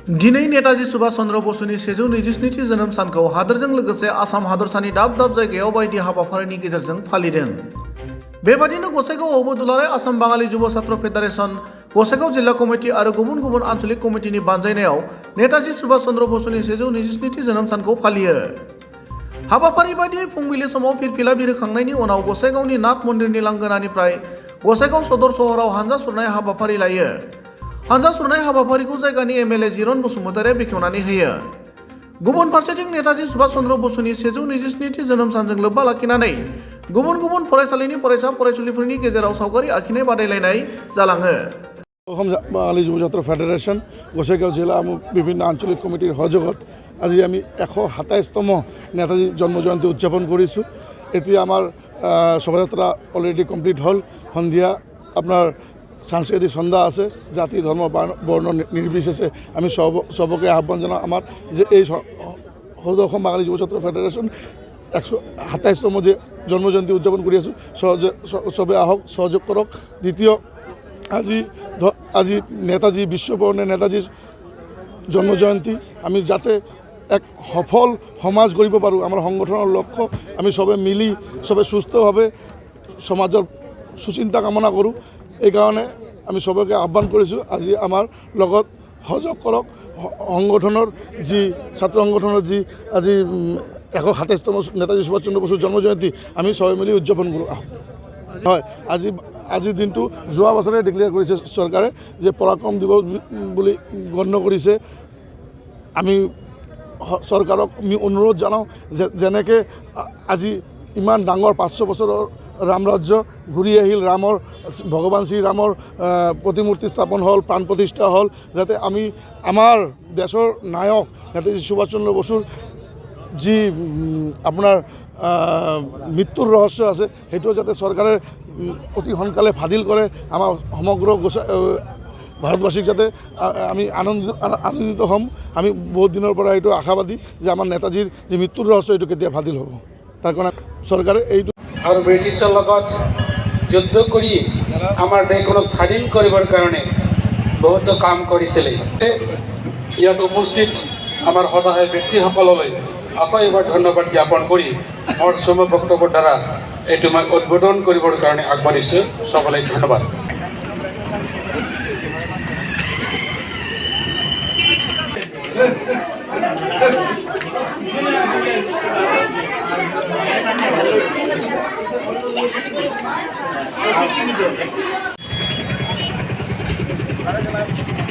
दिनै नेताजी सुभाष चन्द्र बसुनि 127थि जोनोम सानखौ हादोरजों लोगोसे आसाम हादरसानि दाब दाब जायगायाव बायदि हाबाफारिनि गेजेरजों फालिदों। बेबादिनो गसाइगावआवबो दुलाराय आसाम बाङालि जुब छात्र फेडारेशन, गसाइगाव जिल्ला कमिटि आरो गुबुन गुबुन आन्चलिक कमिटिनि बानजायनायाव नेताजी सुभाष चन्द्र बसुनि 127थि जोनोम सानखौ फालियो। हाबाफारि बायदियै फुंबिलि समाव फिरफिला बिरखांनायनि उनाव गसाइगावनि नाथ मन्दिरनि लांगोनानिफ्राय गसाइगाव सदर सहराव हानजा सुरनाय हाबाफारि लायो। हानजा सुरनाय हाबाफारिखौ जायगानि एमएलए जिरन बसुमतारिया बेखेवनानै होयो। गुबुन फारसेथिं नेताजी सुभाष चन्द्र बसुनि 127थि जोनोम सानजों लोब्बा लाखिनानै गुबुन गुबुन फरायसालिनि फरायसा फरायसुलिफोरनि गेजेराव सावगारि आखिनाय बादायलायनाय जालाङो। অসম বাঙালি যুৱ ছাত্ৰ ফেডাৰেশ্যন গোসাইগাঁও জিলা বিভিন্ন আঞ্চলিক কমিটিৰ সহযোগত আজি আমি 127তম নেতাজী জন্ম জয়ন্তী উদযাপন কৰিছোঁ। এতিয়া আমাৰ শোভাযাত্ৰা অলৰেডি কমপ্লিট হ'ল। সন্ধিয়া আপোনাৰ সাংস্কৃতিক সন্ধ্যা আছে। জাতি ধৰ্ম বৰ্ণ নিৰ্বিশেষে আমি সবকে আহ্বান জনাওঁ আমাৰ যে এই অসম বাঙালি যুৱ ছাত্ৰ ফেডাৰেশ্যন 127তম যে জন্ম জয়ন্তী উদযাপন কৰি আছোঁ, চবে আহক, সহযোগ কৰক। দ্বিতীয়, আজি নেতাজী বিশ্ববৰ্ণে নেতাজীৰ জন্ম জয়ন্তী, আমি যাতে এক সফল সমাজ গঢ়িব পাৰোঁ, আমাৰ সংগঠনৰ লক্ষ্য আমি চবে মিলি চবে সুস্থভাৱে সমাজৰ সুচিন্তা কামনা কৰোঁ। এইকাৰণে আমি চবকে আহ্বান কৰিছোঁ আজি আমাৰ লগত সহযোগ কৰক। সংগঠনৰ যি ছাত্ৰ সংগঠনৰ যি আজি 127তম নেতাজী সুভাষ চন্দ্ৰ বসুৰ জন্ম জয়ন্তী আমি চবে মিলি উদযাপন কৰোঁ। হয়, আজিৰ দিনটো যোৱা বছৰে ডিক্লেয়াৰ কৰিছে চৰকাৰে যে পৰাক্ৰম দিৱস বুলি গণ্য কৰিছে। আমি চৰকাৰক আমি অনুৰোধ জনাওঁ যে যেনেকৈ আজি ইমান ডাঙৰ 500 বছৰৰ ৰাম ৰাজ্য ঘূৰি আহিল, ভগৱান শ্ৰীৰামৰ প্ৰতিমূৰ্তি স্থাপন হ'ল, প্ৰাণ প্ৰতিষ্ঠা হ'ল, যাতে আমি আমাৰ দেশৰ নায়ক নেতাজী সুভাষ চন্দ্ৰ বসুৰ যি আপোনাৰ মৃত্যুৰ ৰহস্য আছে সেইটো যাতে চৰকাৰে অতি সোনকালে ফাদিল কৰে। আমাৰ সমগ্ৰ ভাৰতবাসীক যাতে আমি আনন্দিত হ'ম। আমি বহুত দিনৰ পৰা এইটো আশাবাদী যে আমাৰ নেতাজীৰ যি মৃত্যুৰ ৰহস্য এইটো কেতিয়া ফাদিল হ'ব, তাৰ কাৰণে চৰকাৰে এইটো আৰু ব্ৰিটিছৰ লগত যুদ্ধ কৰি আমাৰ দেশখনক স্বাধীন কৰিবৰ কাৰণে বহুতো কাম কৰিছিলে। ইয়াত উপস্থিত আমাৰ সদায় ব্যক্তিসকললৈ আকৌ এবাৰ ধন্যবাদ জ্ঞাপন কৰি মোৰ চমু বক্তব্যৰ দ্বাৰা এইটো মই উদ্বোধন কৰিবৰ কাৰণে আগবাঢ়িছোঁ। সকলোকে ধন্যবাদ। Gracias.